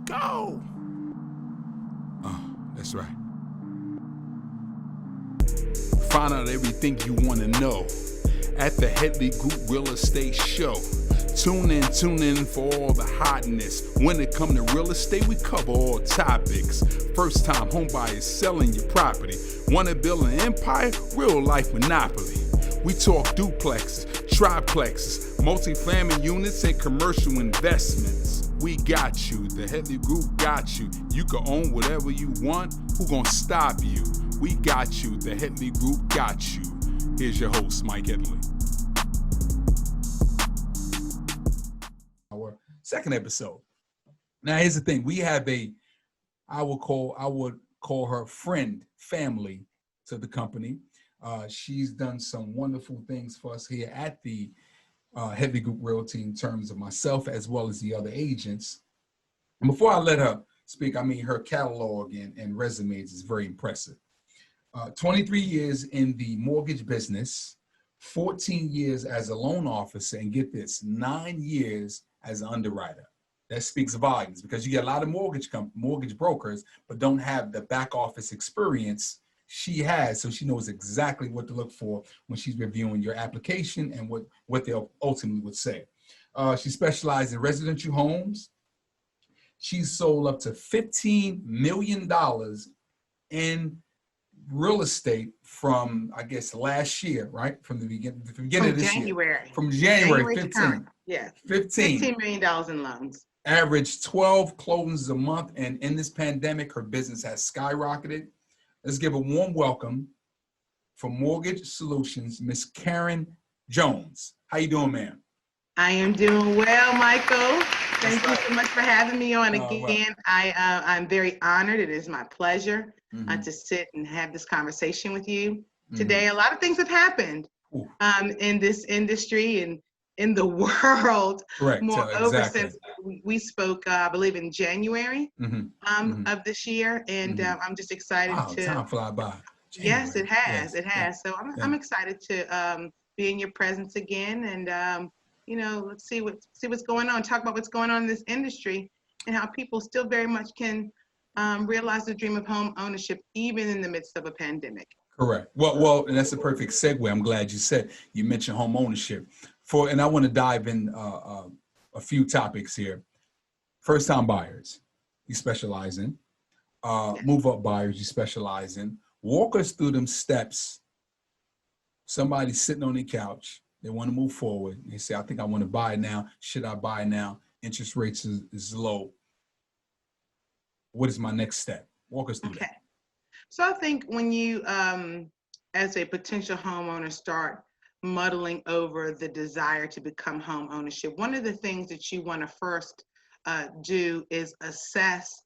go. That's right. Find out everything you want to know at the Headley Group Real Estate Show. Tune in for all the hotness. When it come to real estate, we cover all topics. First time home buyers selling your property. Want to build an empire? Real life monopoly. We talk duplexes, triplexes, multifamily units, and commercial investments. We got you. The Headley Group got you. You can own whatever you want. Who gonna stop you? We got you. The Headley Group got you. Here's your host, Mike Headley. Our second episode. Now, here's the thing. We have I would call her friend, family to the company. She's done some wonderful things for us here at the Headley Group Realty in terms of myself as well as the other agents. And before I let her speak, I mean, her catalog and resumes is very impressive. 23 years in the mortgage business, 14 years as a loan officer, and get this, 9 years as an underwriter. That speaks volumes because you get a lot of mortgage brokers, but don't have the back office experience she has, so she knows exactly what to look for when she's reviewing your application and what they ultimately would say. She specializes in residential homes. She's sold up to $15 million in real estate from, I guess, last year, right? From the beginning of this January. year. From January 15. Yeah. 15. $15 million in loans. Average 12 closings a month. And in this pandemic, her business has skyrocketed. Let's give a warm welcome from Mortgage Solutions, Miss Karen Jones. How you doing, ma'am? I am doing well, Michael. Thank you so much for having me on again. I'm very honored. It is my pleasure to sit and have this conversation with you today. A lot of things have happened in this industry and in the world. Correct. Moreover, since we spoke, I believe in January of this year, and I'm just excited to. Time fly by. January. Yes, it has. Yes. It has. So I'm excited to be in your presence again, and let's see what's going on. Talk about what's going on in this industry and how people still very much can realize the dream of home ownership even in the midst of a pandemic. Correct. Well, and that's a perfect segue. I'm glad you mentioned home ownership. And I want to dive in a few topics here. First-time buyers, you specialize in. Move-up buyers, you specialize in. Walk us through them steps. Somebody's sitting on the couch. They want to move forward. They say, I think I want to buy now. Should I buy now? Interest rates is low. What is my next step? Walk us through that. So I think when you, as a potential homeowner, start muddling over the desire to become home ownership, one of the things that you want to first do is assess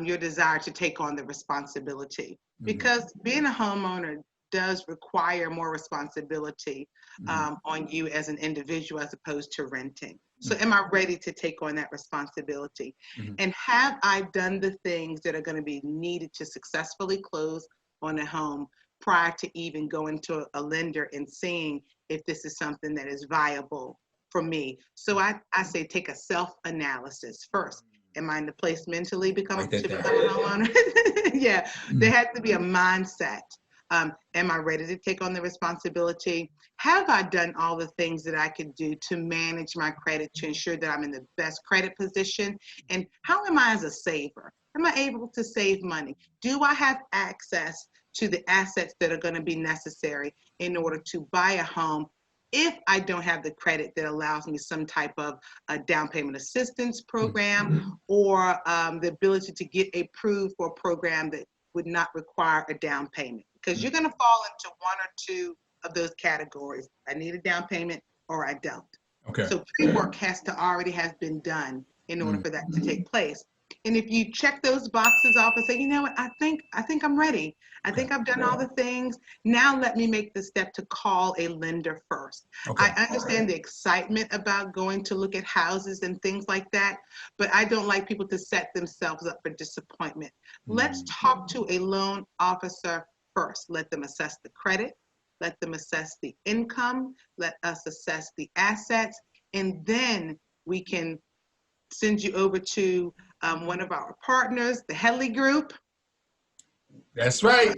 your desire to take on the responsibility. Because being a homeowner does require more responsibility on you as an individual as opposed to renting. So am I ready to take on that responsibility? And have I done the things that are going to be needed to successfully close on a home prior to even going to a lender and seeing if this is something that is viable for me? So I say take a self-analysis first. Am I in the place mentally to become a homeowner? Yeah, there has to be a mindset. Am I ready to take on the responsibility? Have I done all the things that I could do to manage my credit to ensure that I'm in the best credit position? And how am I as a saver? Am I able to save money? Do I have access to the assets that are going to be necessary in order to buy a home if I don't have the credit that allows me some type of a down payment assistance program or the ability to get approved for a program that would not require a down payment? Because you're going to fall into one or two of those categories. I need a down payment or I don't. Okay. So pre-work has been done in order for that to take place. And if you check those boxes off and say, you know what, I think I'm ready. I think I've done all the things. Now let me make the step to call a lender first. I understand the excitement about going to look at houses and things like that, but I don't like people to set themselves up for disappointment. Let's talk to a loan officer first. Let them assess the credit. Let them assess the income. Let us assess the assets. And then we can send you over to one of our partners, the Headley Group. That's right.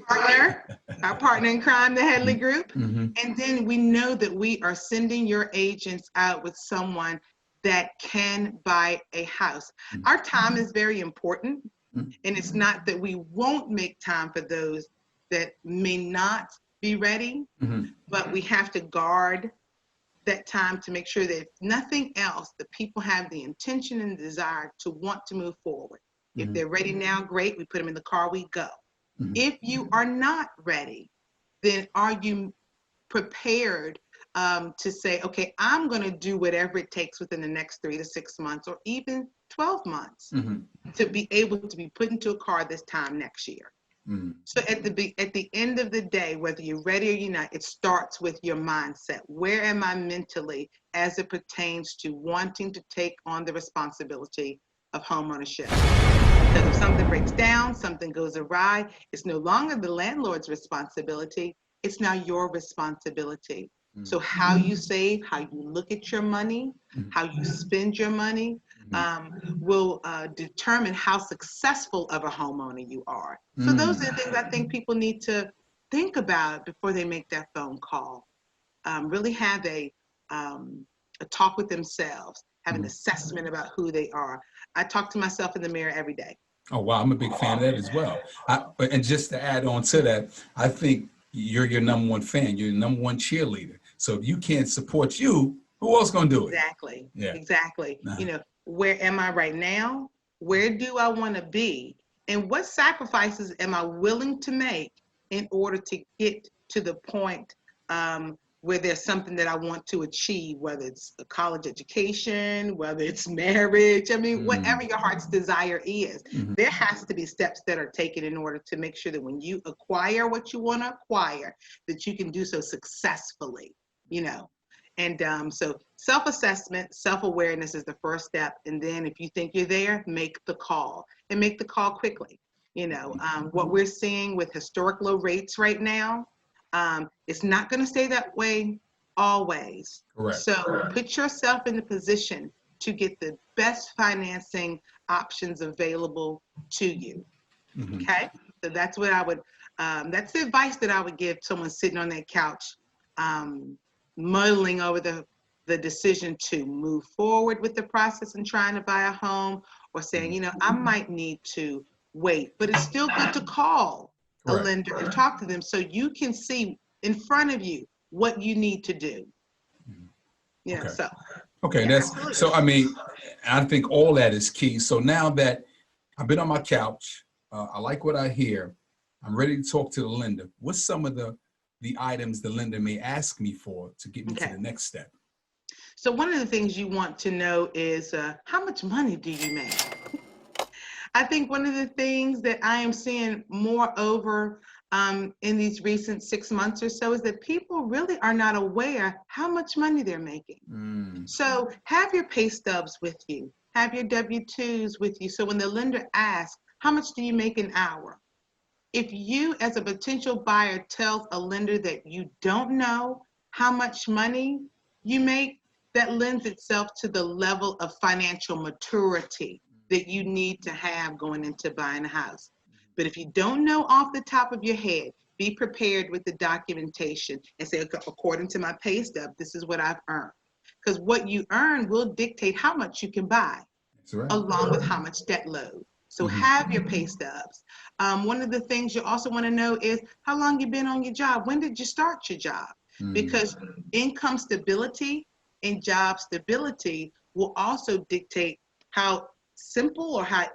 Our partner in crime, the Headley Group. Mm-hmm. And then we know that we are sending your agents out with someone that can buy a house. Mm-hmm. Our time is very important. Mm-hmm. And it's not that we won't make time for those that may not be ready, Mm-hmm. but we have to guard that time to make sure that if nothing else, the people have the intention and desire to want to move forward. Mm-hmm. If they're ready now, great. We put them in the car, we go. Mm-hmm. If you are not ready, then are you prepared to say, okay, I'm going to do whatever it takes within the next 3 to 6 months or even 12 months Mm-hmm. to be able to be put into a car this time next year. Mm-hmm. So at the end of the day, whether you're ready or you're not, it starts with your mindset. Where am I mentally as it pertains to wanting to take on the responsibility of homeownership? Because if something breaks down, something goes awry, it's no longer the landlord's responsibility, it's now your responsibility. Mm-hmm. So how you save, how you look at your money, mm-hmm. how you spend your money, will determine how successful of a homeowner you are. So those are the things I think people need to think about before they make that phone call. Really have a talk with themselves, have an assessment about who they are. I talk to myself in the mirror every day. Oh, wow. I'm a big fan of that as well. And just to add on to that, I think you're your number one fan. You're your number one cheerleader. So if you can't support you, who else going to do it? Exactly. Yeah. Exactly. You know, where am I right now? Where do I want to be? And what sacrifices am I willing to make in order to get to the point where there's something that I want to achieve, whether it's a college education, whether it's marriage, I mean, whatever your heart's desire is, there has to be steps that are taken in order to make sure that when you acquire what you want to acquire, that you can do so successfully, you know. And so self-assessment, self-awareness is the first step. And then if you think you're there, make the call and make the call quickly. You know, what we're seeing with historic low rates right now, it's not going to stay that way always. Correct. So put yourself in the position to get the best financing options available to you. Okay. So that's what I would, that's the advice that I would give someone sitting on that couch, muddling over the decision to move forward with the process and trying to buy a home, or saying, you know, I might need to wait, but it's still good to call a lender and talk to them so you can see in front of you what you need to do. Yeah. Okay. So. Okay. Yeah, That's absolutely. so. I mean, I think all that is key. So now that I've been on my couch, I like what I hear. I'm ready to talk to the lender. What's some of the items the lender may ask me for to get me to the next step? So one of the things you want to know is how much money do you make? I think one of the things that I am seeing more over in these recent 6 months or so is that people really are not aware how much money they're making. So have your pay stubs with you, have your W-2s with you. So when the lender asks, how much do you make an hour? If you as a potential buyer tells a lender that you don't know how much money you make, that lends itself to the level of financial maturity that you need to have going into buying a house. But if you don't know off the top of your head, be prepared with the documentation and say, okay, according to my pay stub, this is what I've earned. Because what you earn will dictate how much you can buy, along with how much debt load. So have your pay stubs. One of the things you also want to know is how long you've been on your job. When did you start your job? Because income stability and job stability will also dictate how simple or how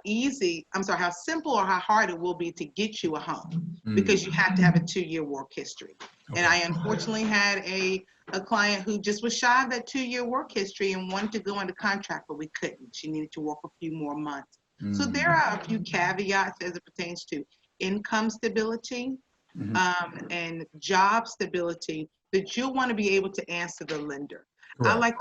hard it will be to get you a home, because you have to have a 2-year work history. And I unfortunately had a client who just was shy of that 2-year work history and wanted to go into contract, but we couldn't. She needed to work a few more months. So there are a few caveats as it pertains to income stability and job stability that you'll want to be able to answer the lender. I like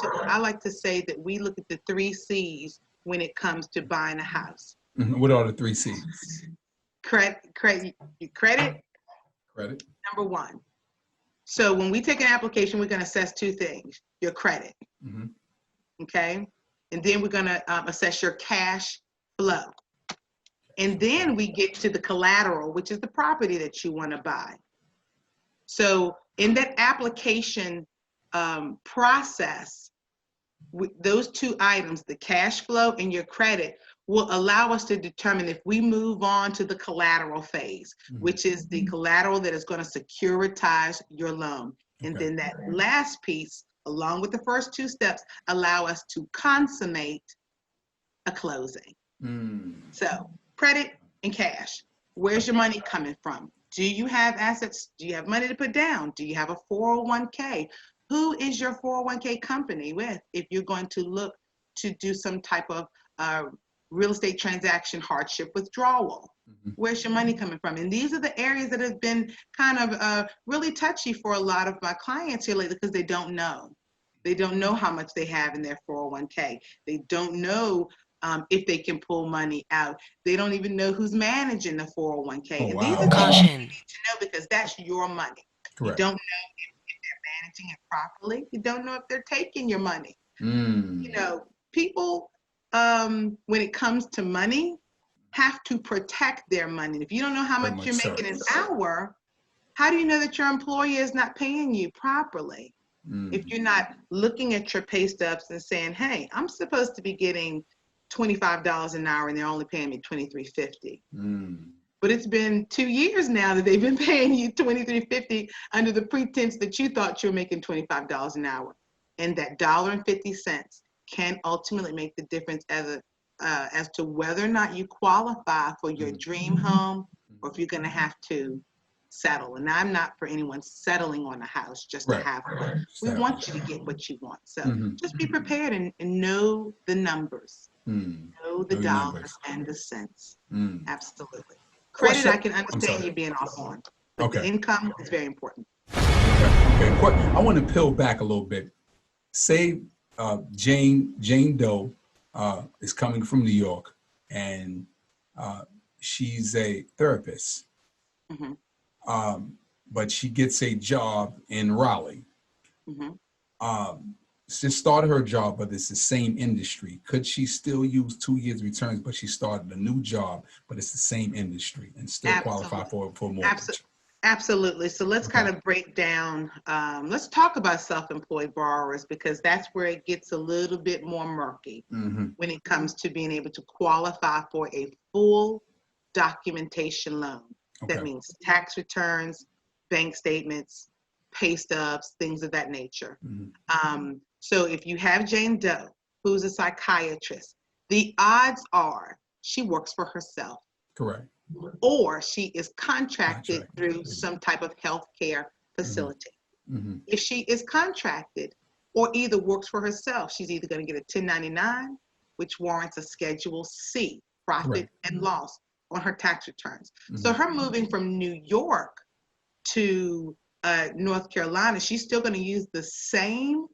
to say that we look at the 3 C's when it comes to buying a house. What are the 3 C's? Credit. Number 1. So when we take an application, we're going to assess 2 things: your credit, okay, and then we're going to assess your cash flow. And then we get to the collateral, which is the property that you want to buy. So in that application process, those two items, the cash flow and your credit, will allow us to determine if we move on to the collateral phase, which is the collateral that is going to securitize your loan. And then that last piece, along with the first two steps, allow us to consummate a closing. So credit and cash. Where's your money coming from? Do you have assets? Do you have money to put down? Do you have a 401k? Who is your 401k company with if you're going to look to do some type of real estate transaction hardship withdrawal? Where's your money coming from? And these are the areas that have been kind of really touchy for a lot of my clients here lately because they don't know. They don't know how much they have in their 401k. They don't know if they can pull money out. They don't even know who's managing the 401k. And these are things you need to know because that's your money. Correct. You don't know if they're managing it properly. You don't know if they're taking your money. You know, people, when it comes to money, have to protect their money. If you don't know how much you're making an hour, how do you know that your employer is not paying you properly? If you're not looking at your pay stubs and saying, hey, I'm supposed to be getting $25 an hour and they're only paying me $23.50. But it's been 2 years now that they've been paying you $23.50 under the pretense that you thought you were making $25 an hour. And that $1.50 can ultimately make the difference as to whether or not you qualify for your dream home or if you're going to have to settle. And I'm not for anyone settling on a house just to have one. We want you to get what you want. So just be prepared and know the numbers. Know the dollars and the cents. Absolutely. Credit, I can understand you being off on. But the income is very important. Okay. I want to peel back a little bit. Say Jane Doe is coming from New York and she's a therapist. But she gets a job in Raleigh. She started her job, but it's the same industry. Could she still use 2 years returns, but she started a new job, but it's the same industry and still qualify for mortgage? Absolutely. So let's kind of break down. Let's talk about self-employed borrowers because that's where it gets a little bit more murky when it comes to being able to qualify for a full documentation loan. That means tax returns, bank statements, pay stubs, things of that nature. So if you have Jane Doe, who's a psychiatrist, the odds are she works for herself. Correct. Or she is contracted through some type of healthcare facility. If she is contracted or either works for herself, she's either going to get a 1099, which warrants a Schedule C, profit and loss, on her tax returns. So her moving from New York to North Carolina, she's still going to use the same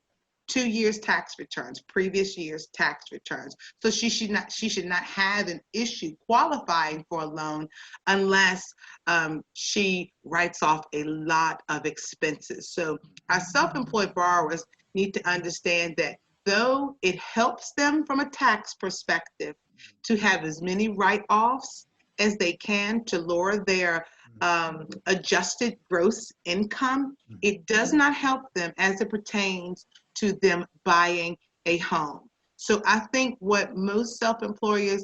2 years tax returns, previous year's tax returns. So she should not have an issue qualifying for a loan unless she writes off a lot of expenses. So our self-employed borrowers need to understand that though it helps them from a tax perspective to have as many write-offs as they can to lower their adjusted gross income, it does not help them as it pertains to them buying a home. So I think what most self-employed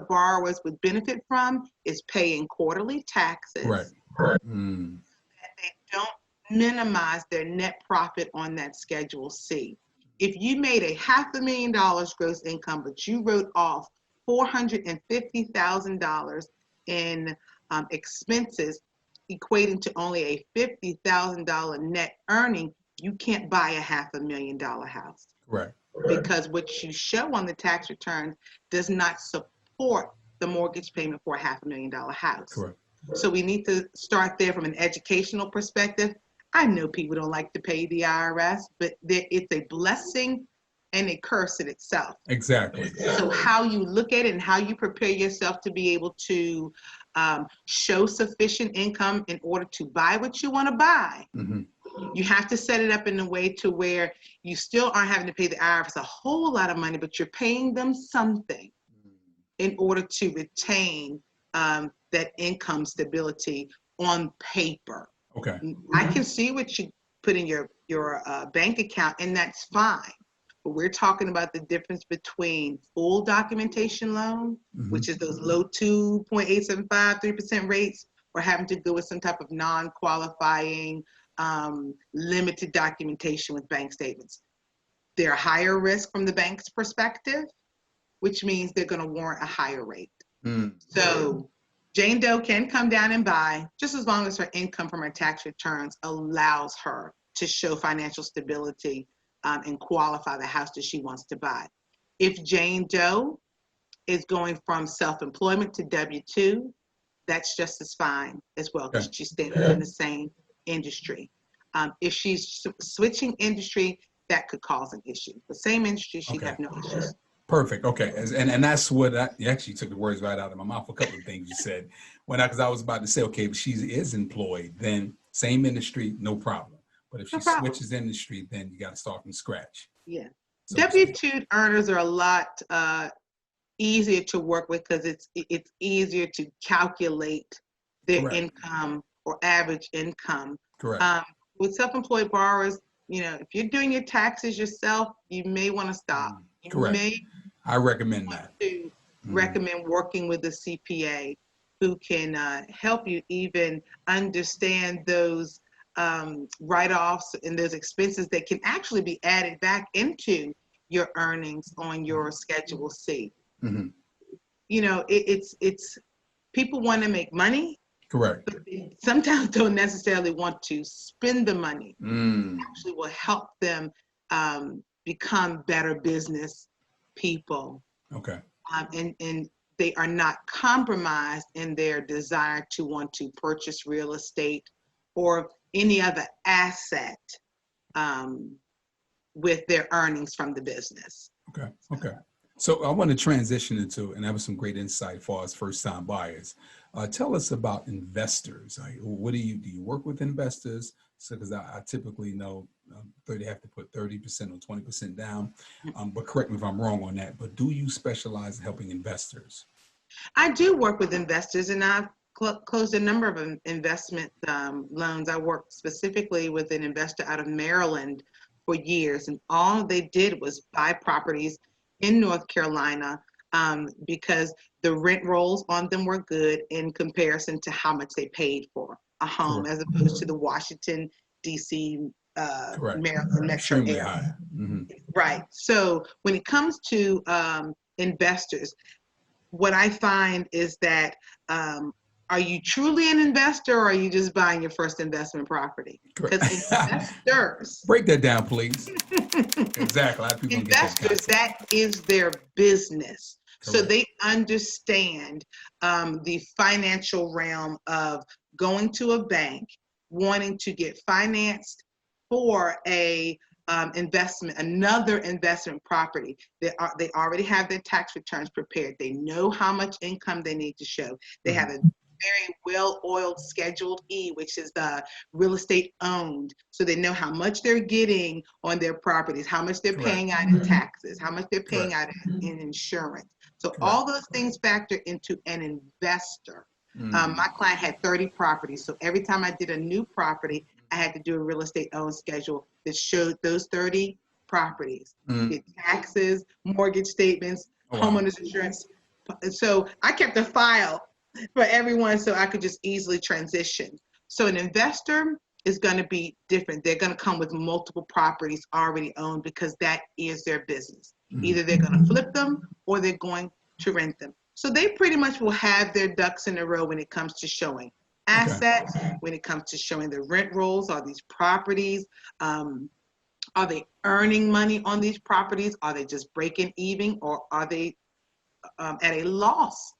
borrowers would benefit from is paying quarterly taxes. That they don't minimize their net profit on that Schedule C. If you made $500,000 gross income, but you wrote off $450,000 in expenses, equating to only a $50,000 net earning, you can't buy a $500,000 house. Because what you show on the tax return does not support the mortgage payment for a $500,000 house. So we need to start there from an educational perspective. I know people don't like to pay the IRS, but it's a blessing and a curse in itself. So how you look at it and how you prepare yourself to be able to show sufficient income in order to buy what you want to buy. You have to set it up in a way to where you still aren't having to pay the IRS a whole lot of money, but you're paying them something. in order to retain that income stability on paper. Okay. I can see what you put in your bank account, and that's fine. But we're talking about the difference between full documentation loan, which is those low 2.875, 3% rates, or having to go with some type of non-qualifying limited documentation with bank statements. They're higher risk from the bank's perspective, which means they're going to warrant a higher rate. So Jane Doe can come down and buy just as long as her income from her tax returns allows her to show financial stability and qualify the house that she wants to buy. If Jane Doe is going from self-employment to W-2, that's just as fine as well, because she's staying in the same industry. If she's switching industry, that could cause an issue. The same industry, she'd have no issues. Perfect. Okay. And that's what you actually took the words right out of my mouth. A couple of things you said because I was about to say, okay, if she is employed, then same industry, no problem. But if she switches industry, then you got to start from scratch. Yeah. So W-2 earners are a lot easier to work with because it's easier to calculate their income or average income. Correct. With self-employed borrowers, if you're doing your taxes yourself, you may want to stop. Correct. I recommend that. Recommend working with a CPA who can help you even understand those write-offs and those expenses that can actually be added back into your earnings on your Schedule C. It's people want to make money. Correct. But they sometimes don't necessarily want to spend the money. It actually will help them become better business people. Okay. And they are not compromised in their desire to want to purchase real estate or any other asset with their earnings from the business. Okay. Okay. So I want to transition into, and that was some great insight for us first-time buyers. Tell us about investors. What do you work with investors? So, because I typically know they have to put 30% or 20% down. But correct me if I'm wrong on that. But do you specialize in helping investors? I do work with investors, and I've closed a number of investment loans. I worked specifically with an investor out of Maryland for years, and all they did was buy properties in North Carolina because the rent rolls on them were good in comparison to how much they paid for a home, as opposed to the Washington, D.C., Maryland metro area. Right. So when it comes to investors, what I find is that are you truly an investor, or are you just buying your first investment property? Because investors break that down, please. Exactly. Investors, that is their business. Correct. So they understand the financial realm of going to a bank, wanting to get financed for a another investment property. They already have their tax returns prepared. They know how much income they need to show. They have a very well-oiled Schedule E, which is the real estate owned. So they know how much they're getting on their properties, how much they're paying out in taxes, how much they're paying out in insurance. So all those things factor into an investor. My client had 30 properties. So every time I did a new property, I had to do a real estate owned schedule that showed those 30 properties, the taxes, mortgage statements, homeowners insurance. So I kept a file for everyone so I could just easily transition. So an investor is going to be different. They're going to come with multiple properties already owned because that is their business. Either they're going to flip them or they're going to rent them. So they pretty much will have their ducks in a row when it comes to showing assets, when it comes to showing the rent rolls. Are these properties, are they earning money on these properties? Are they just breaking even, or are they at a loss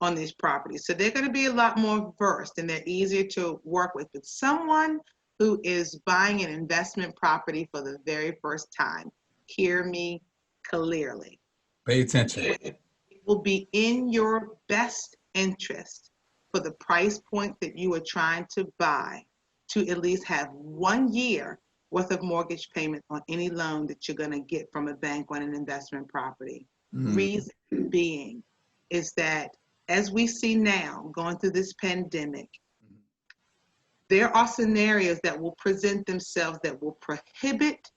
on these properties? So they're going to be a lot more versed, and they're easier to work with. But someone who is buying an investment property for the very first time, hear me clearly. Pay attention. It will be in your best interest for the price point that you are trying to buy to at least have 1 year worth of mortgage payment on any loan that you're going to get from a bank on an investment property. Reason being, is that as we see now going through this pandemic, there are scenarios that will present themselves that will prohibit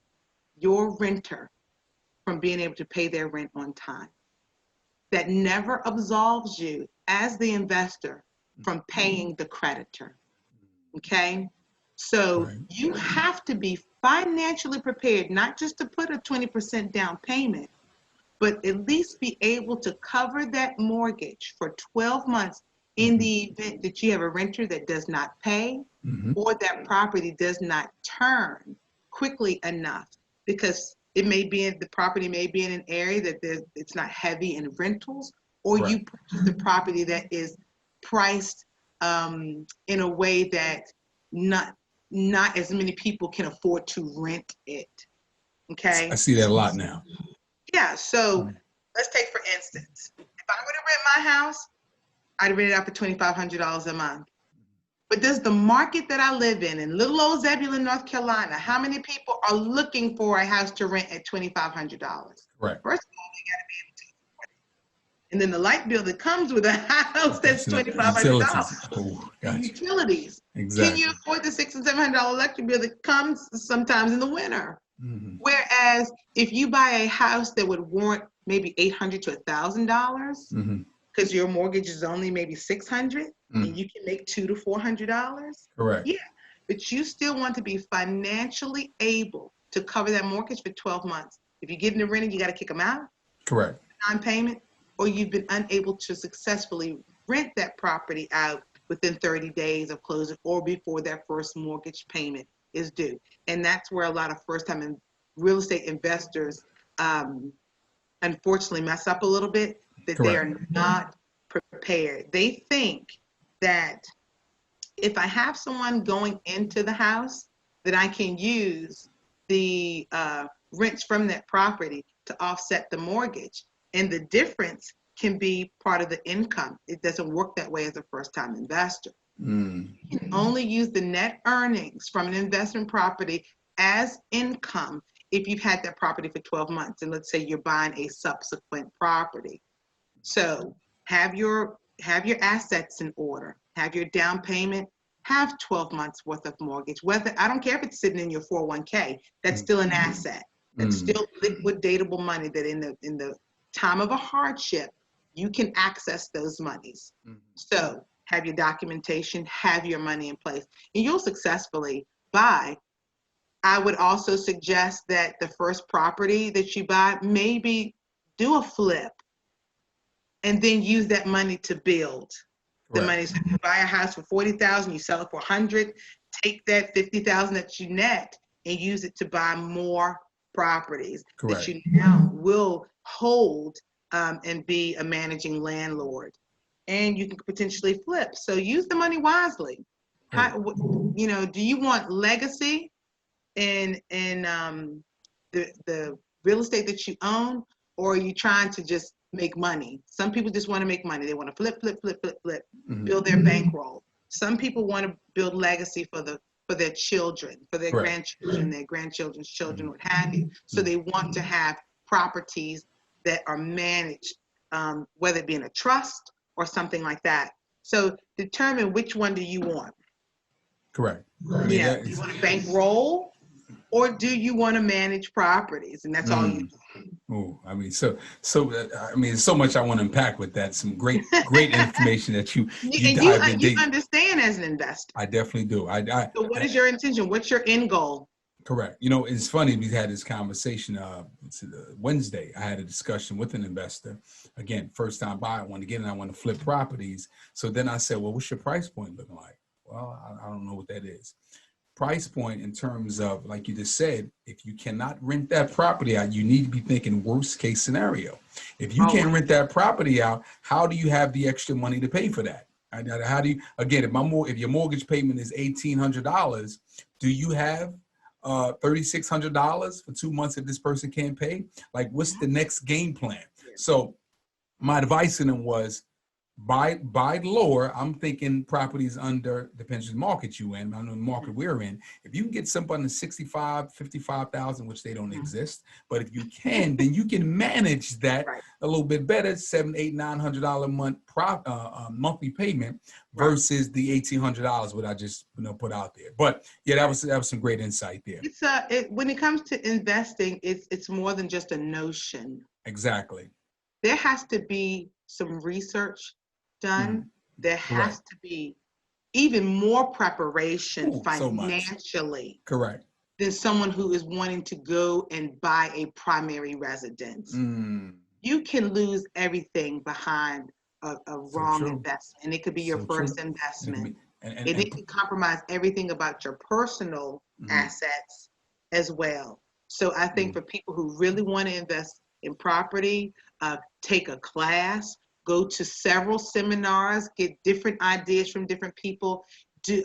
your renter from being able to pay their rent on time. That never absolves you as the investor from paying the creditor. Okay? So Right. you have to be financially prepared, not just to put a 20% down payment, but at least be able to cover that mortgage for 12 months in the event that you have a renter that does not pay or that property does not turn quickly enough, because it may be in, the property may be in an area that it's not heavy in rentals, or you purchase the property that is priced in a way that not as many people can afford to rent it. Okay. I see that a lot now. Yeah. So let's take, for instance, if I were to rent my house, I'd rent it out for $2,500 a month. But does the market that I live in little old Zebulon, North Carolina, how many people are looking for a house to rent at $2,500? Right. First of all, they got to be able to afford it. And then the light bill that comes with a house that's $2,500. Oh, and gotcha. Utilities. Exactly. Can you afford the $600 and $700 electric bill that comes sometimes in the winter? Whereas if you buy a house that would warrant maybe $800 to $1,000, because your mortgage is only maybe $600, and you can make $200 to $400. Correct. Yeah, but you still want to be financially able to cover that mortgage for 12 months. If you're getting a renter, you got to kick them out. Correct. Non-payment, or you've been unable to successfully rent that property out within 30 days of closing or before that first mortgage payment is due. And that's where a lot of first-time real estate investors unfortunately mess up a little bit, that they are not prepared. They think that if I have someone going into the house, that I can use the rents from that property to offset the mortgage. And the difference can be part of the income. It doesn't work that way as a first-time investor. You can only use the net earnings from an investment property as income if you've had that property for 12 months. And let's say you're buying a subsequent property. So have your assets in order, have your down payment, have 12 months worth of mortgage. Whether, I don't care if it's sitting in your 401k, that's still an asset. That's still liquidatable money that in the time of a hardship, you can access those monies. So have your documentation, have your money in place, and you'll successfully buy. I would also suggest that the first property that you buy, maybe do a flip and then use that money to build. The money, so you buy a house for $40,000, you sell it for 100, take that 50,000 that you net and use it to buy more properties that you now will hold and be a managing landlord. And you can potentially flip. So use the money wisely. How, do you want legacy in the real estate that you own, or are you trying to just make money? Some people just want to make money. They want to flip, build their bankroll. Some people want to build legacy for their children, for their grandchildren, their grandchildren's children, what have you. So they want to have properties that are managed, whether it be in a trust or something like that. So determine which one do you want. Correct. Do you want to bankroll, or do you want to manage properties? And that's all you do. Oh, I mean, there's so much I want to unpack with that. Some great information that you dive in. You understand as an investor. I definitely do. So what is your intention? What's your end goal? Correct. It's funny, we had this conversation Wednesday. I had a discussion with an investor. Again, first time buyer, I want to get in, I want to flip properties. So then I said, well, what's your price point looking like? Well, I don't know what that is. Price point in terms of, like you just said, if you cannot rent that property out, you need to be thinking worst case scenario. If you can't rent that property out, how do you have the extra money to pay for that? How do you, again, if your mortgage payment is $1,800, do you have $3,600 for 2 months if this person can't pay? Like, what's the next game plan? So my advice to them was, buy lower. I'm thinking properties under, depends on the market you in. I know the market we're in. If you can get somebody in 65, 55,000, which they don't exist, but if you can, then you can manage that Right. a little bit better. $700, $800, $900 a month monthly payment versus the $1,800 what I just put out there. But yeah, that was some great insight there. It's when it comes to investing, it's more than just a notion. Exactly. There has to be some research done. There has to be even more preparation financially. Correct. Than someone who is wanting to go and buy a primary residence. You can lose everything behind a wrong investment. And it could be your first investment. And it can compromise everything about your personal assets as well. So I think for people who really want to invest in property, take a class, go to several seminars, get different ideas from different people.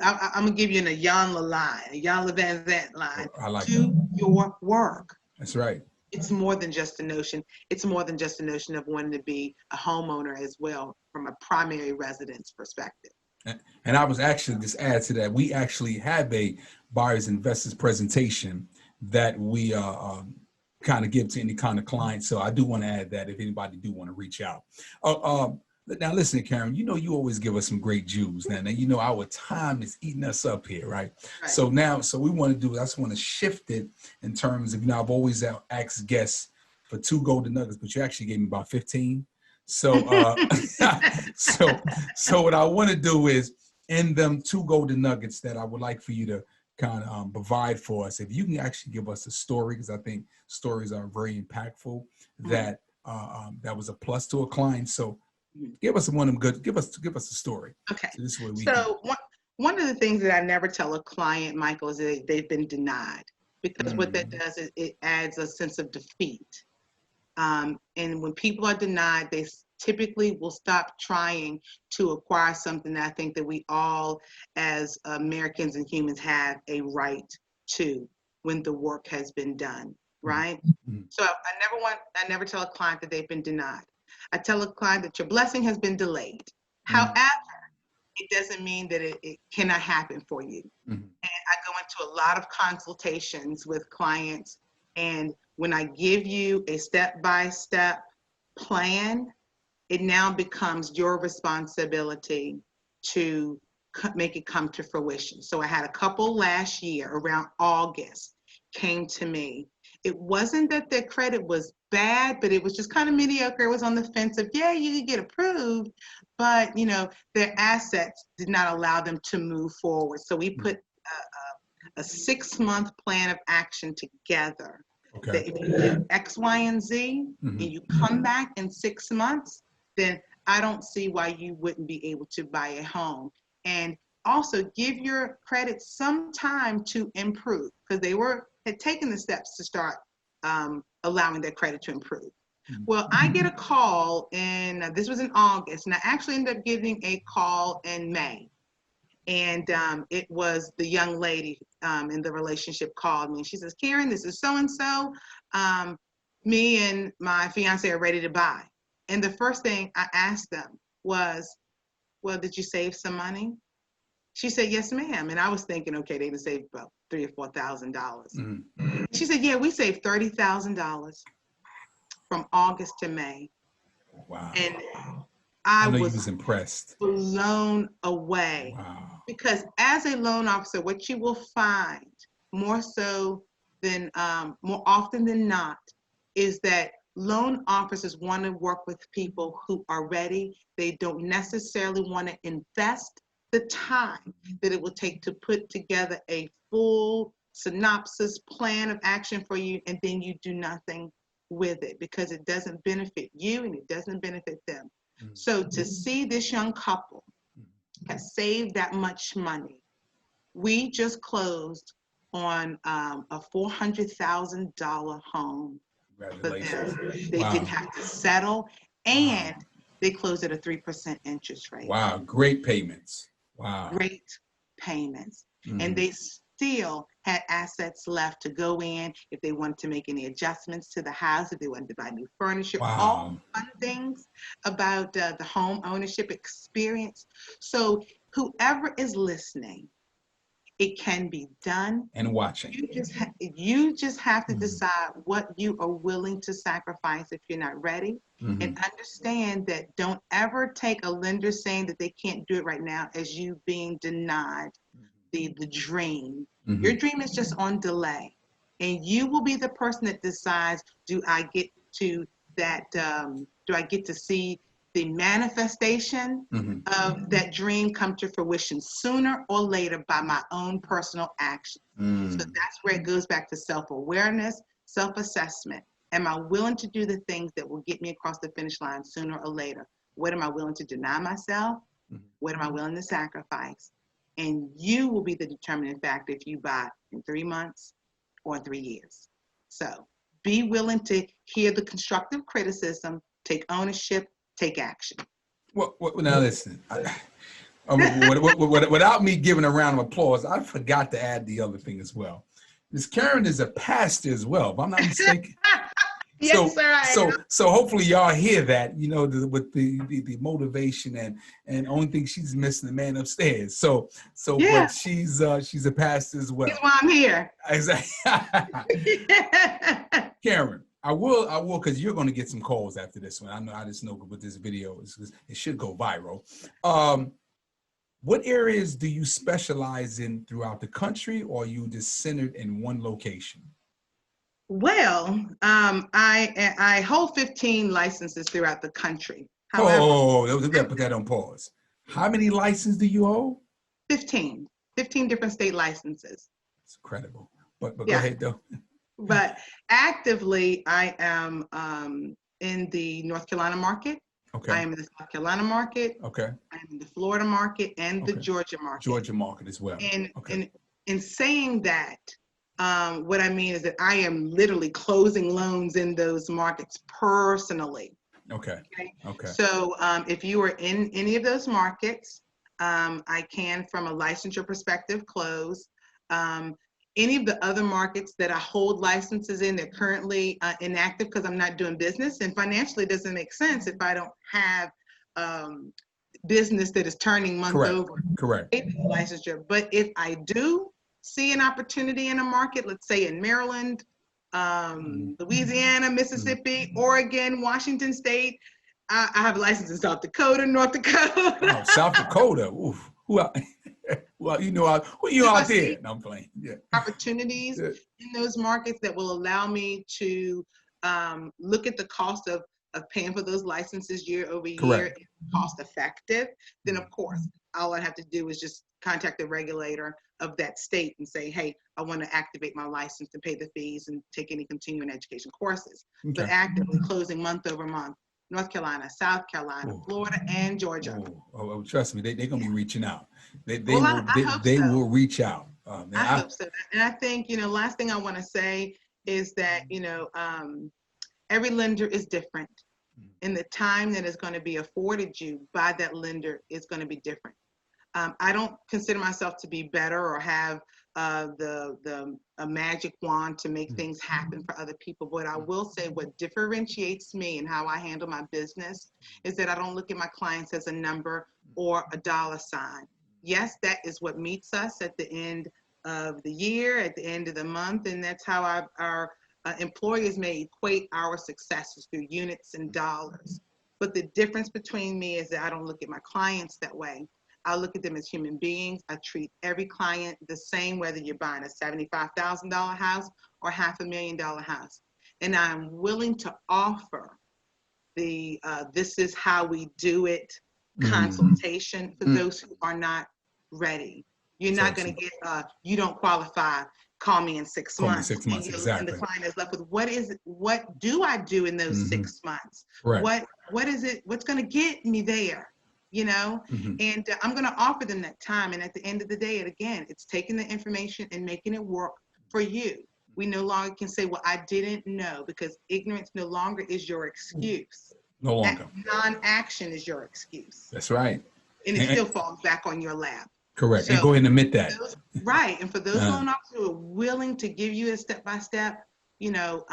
I'm gonna give you a Jan Van Zant line. I like Do that. your work. That's right. It's more than just a notion. It's more than just a notion of wanting to be a homeowner as well from a primary residence perspective. And I was actually, just add to that, we actually have a buyers investors presentation that we kind of give to any kind of client. So I do want to add that if anybody do want to reach out. Now listen, Karen, you always give us some great Jews. Now, our time is eating us up here, right? So we want to I just want to shift it in terms of, I've always asked guests for 2 golden nuggets, but you actually gave me about 15. So, so what I want to do is, in them 2 golden nuggets that I would like for you to kind of provide for us, if you can actually give us a story, because I think stories are very impactful, that was a plus to a client. So give us one of them good, give us a story. Okay. So this is what we one of the things that I never tell a client, Michael, is that they've been denied, because what that does is it adds a sense of defeat. And when people are denied, they typically will stop trying to acquire something that I think that we all as Americans and humans have a right to when the work has been done, right? So I never tell a client that they've been denied. I tell a client that your blessing has been delayed. However, it doesn't mean that it cannot happen for you. And I go into a lot of consultations with clients, and when I give you a step-by-step plan, it now becomes your responsibility to make it come to fruition. So I had a couple last year around August came to me. It wasn't that their credit was bad, but it was just kind of mediocre. It was on the fence of, yeah, you could get approved, but their assets did not allow them to move forward. So we put a 6-month plan of action together. That if you do X, Y, and Z, and you come back in 6 months, then I don't see why you wouldn't be able to buy a home. And also give your credit some time to improve, because they had taken the steps to start allowing their credit to improve. Well, I get a call, and this was in August, and I actually ended up getting a call in May. And it was the young lady in the relationship called me. She says, Karen, this is so-and-so. Me and my fiance are ready to buy. And the first thing I asked them was, well, did you save some money? She said, yes, ma'am. And I was thinking, okay, they saved about $3,000 or $4,000. She said, yeah, we saved $30,000 from August to May. Wow. And I know you was impressed. Blown away. Wow. Because as a loan officer, what you will find more often than not, is that loan officers want to work with people who are ready. They don't necessarily want to invest the time that it will take to put together a full synopsis plan of action for you, and then you do nothing with it because it doesn't benefit you and it doesn't benefit them. So to see this young couple have saved that much money, we just closed on a $400,000 home for them. They didn't have to settle, and they closed at a 3% interest rate. Wow, great payments. Wow. Great payments. And they still had assets left to go in if they wanted to make any adjustments to the house, if they wanted to buy new furniture, all Wow. fun things about the home ownership experience. So whoever is listening, it can be done. And watching. You just have to Mhm. decide what you are willing to sacrifice if you're not ready, and Mhm. understand that don't ever take a lender saying that they can't do it right now as you being denied the dream. Your Mhm. dream is just on delay, and you will be the person that decides, do I get to that do I get to see the manifestation Mhm. of that dream come to fruition sooner or later by my own personal action. So Mm. that's where it goes back to self-awareness, self-assessment. Am I willing to do the things that will get me across the finish line sooner or later? What am I willing to deny myself? Mhm. What am I willing to sacrifice? And you will be the determining factor if you buy in 3 months or 3 years. So be willing to hear the constructive criticism, take ownership, take action. Now listen. Without me giving a round of applause, I forgot to add the other thing as well. Miss Karen is a pastor as well, if I'm not mistaken. Yes, sir, I am. So hopefully y'all hear that, with the motivation and only thing she's missing the man upstairs. Yeah, But she's a pastor as that's well. why I'm here. Exactly. Karen, I will, because you're going to get some calls after this one. I just know with this video, it should go viral. What areas do you specialize in throughout the country, or are you just centered in one location? Well, I hold 15 licenses throughout the country. However, We got to put that on pause. How many licenses do you hold? 15, 15 different state licenses. It's incredible. But go Yeah, ahead though. but actively, I am in the North Carolina market. I Okay. am in the South Carolina market. Okay. I am in the Florida market and the Okay. Georgia market. Georgia market as well. And Okay. in saying that, what I mean is that I am literally closing loans in those markets personally. Okay. Okay. Okay. So if you are in any of those markets, I can, from a licensure perspective, close. Any of the other markets that I hold licenses in, they're currently inactive because I'm not doing business, and financially it doesn't make sense if I don't have business that is turning month Correct. over Correct. licensure. But if I do see an opportunity in a market, let's say in Maryland, Louisiana, Mississippi, Oregon, Washington State, I have a license in South Dakota, North Dakota. Oh, South Dakota. Oof. Who out? Well, who you out there? No, I'm playing. Yeah. Opportunities Yeah. in those markets that will allow me to look at the cost of paying for those licenses year over year, Correct. cost effective. Then of course, all I have to do is just contact the regulator of that state and say, hey, I want to activate my license and pay the fees and take any continuing education courses. Okay. But actively closing month over month, North Carolina, South Carolina, Florida, and Georgia. Oh, trust me, they're gonna be reaching out. They I hope they so. will reach out. I hope so. And I think, last thing I want to say is that, every lender is different, and the time that is going to be afforded you by that lender is going to be different. I don't consider myself to be better or have a magic wand to make things happen for other people. But I will say what differentiates me and how I handle my business is that I don't look at my clients as a number or a dollar sign. Yes, that is what meets us at the end of the year, at the end of the month, and that's how our employers may equate our successes through units and dollars. But the difference between me is that I don't look at my clients that way. I look at them as human beings. I treat every client the same, whether you're buying a $75,000 house or $500,000 house. And I'm willing to offer the this is how we do it consultation for those who are not ready. You're not going to get, you don't qualify, call me in 6 Call me months. 6 months, And the exactly. client is left with, what do I do in those 6 months? Right. What is it, what's going to get me there? And I'm going to offer them that time. And at the end of the day, it's taking the information and making it work for you. We no longer can say, well, I didn't know, because ignorance no longer is your excuse. No longer. Non-action is your excuse. That's right. And it still falls back on your lap. Correct. And So, go ahead and admit that. right. And for those Uh, loan officers who are willing to give you a step-by-step, you know,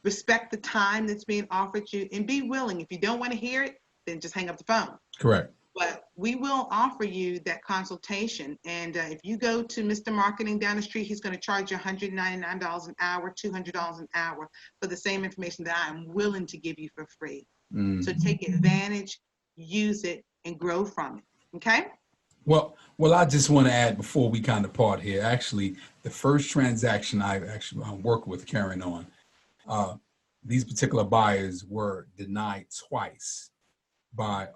respect the time that's being offered you and be willing. If you don't want to hear it, then just hang up the phone. correct. But we will offer you that consultation. And if you go to Mr. Marketing down the street, he's going to charge you $199 an hour, $200 an hour for the same information that I'm willing to give you for free. So take advantage, use it, and grow from it. Okay? Well, I just want to add before we kind of part here. Actually, the first transaction I actually worked with Karen on, these particular buyers were denied twice by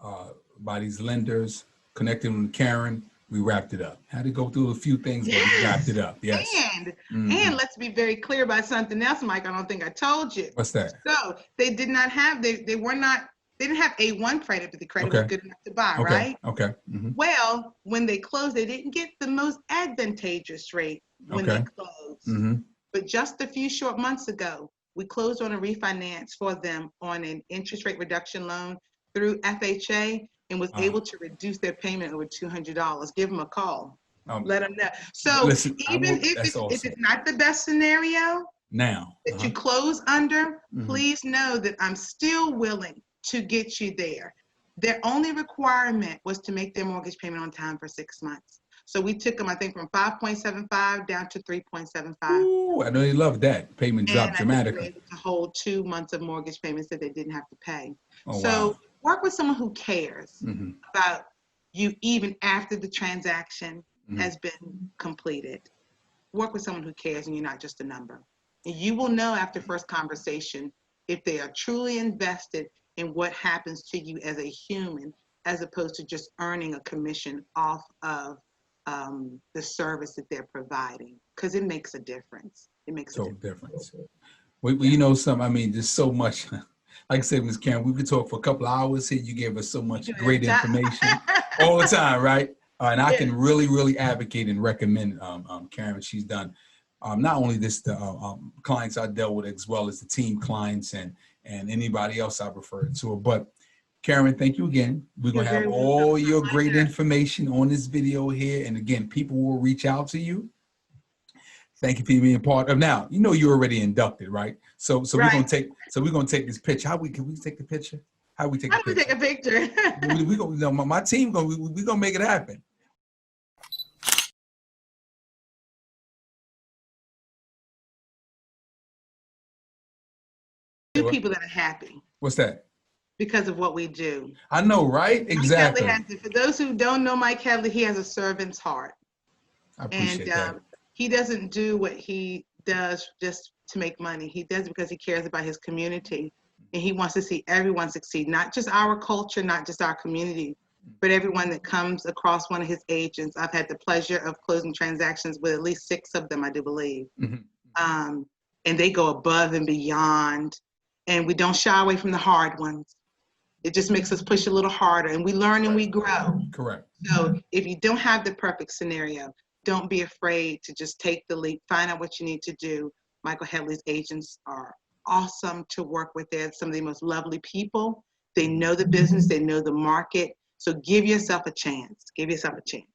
these lenders. Connecting with Karen, we wrapped it up. Had to go through a few things, but we wrapped it up. Yes. And let's be very clear about something else, Mike. I don't think I told you. What's that? So they did not have they didn't have A1 credit, but the credit was good enough to buy, right? Okay. Well, when they closed, they didn't get the most advantageous rate when they closed. But just a few short months ago, we closed on a refinance for them on an interest rate reduction loan through FHA and was able to reduce their payment over $200. Give them a call. Let them know. So listen, even if it's not the best scenario now that you close under, please know that I'm still willing to get you there. Their only requirement was to make their mortgage payment on time for 6 months. So we took them, I think, from 5.75 down to 3.75. Ooh, I know they love that. Payment dropped dramatically. They were able to hold 2 months of mortgage payments that they didn't have to pay. Oh, so wow. Work with someone who cares about you even after the transaction has been completed. Work with someone who cares and you're not just a number. And you will know after first conversation if they are truly invested in what happens to you as a human, as opposed to just earning a commission off of the service that they're providing, because it makes a difference. It makes a difference. Well, you know something, I mean, there's so much. Like I said, Ms. Karen, we could talk for a couple of hours here. You gave us so much great information all the time, right? And I can really advocate and recommend Karen. She's done not only this to clients I dealt with, as well as the team clients and anybody else I've referred to. But Karen, thank you again. We're going to have all your great information on this video here. And again, people will reach out to you. Thank you for being part of. Now, you know you're already inducted, right? So we're gonna take this picture. Can we take the picture? How do we take a picture? we gonna, you know, my team we gonna make it happen. Two people that are happy. What's that? Because of what we do. I know, right? Exactly. For those who don't know Mike Headley, he has a servant's heart. I appreciate that. He doesn't do what he does just to make money. He does it because he cares about his community and he wants to see everyone succeed, not just our culture, not just our community, but everyone that comes across one of his agents. I've had the pleasure of closing transactions with at least 6 of them, I do believe. And they go above and beyond, and we don't shy away from the hard ones. It just makes us push a little harder, and we learn and we grow. Correct. So if you don't have the perfect scenario, don't be afraid to just take the leap, find out what you need to do. Michael Headley's agents are awesome to work with. They're some of the most lovely people. They know the business, they know the market. So give yourself a chance. Give yourself a chance.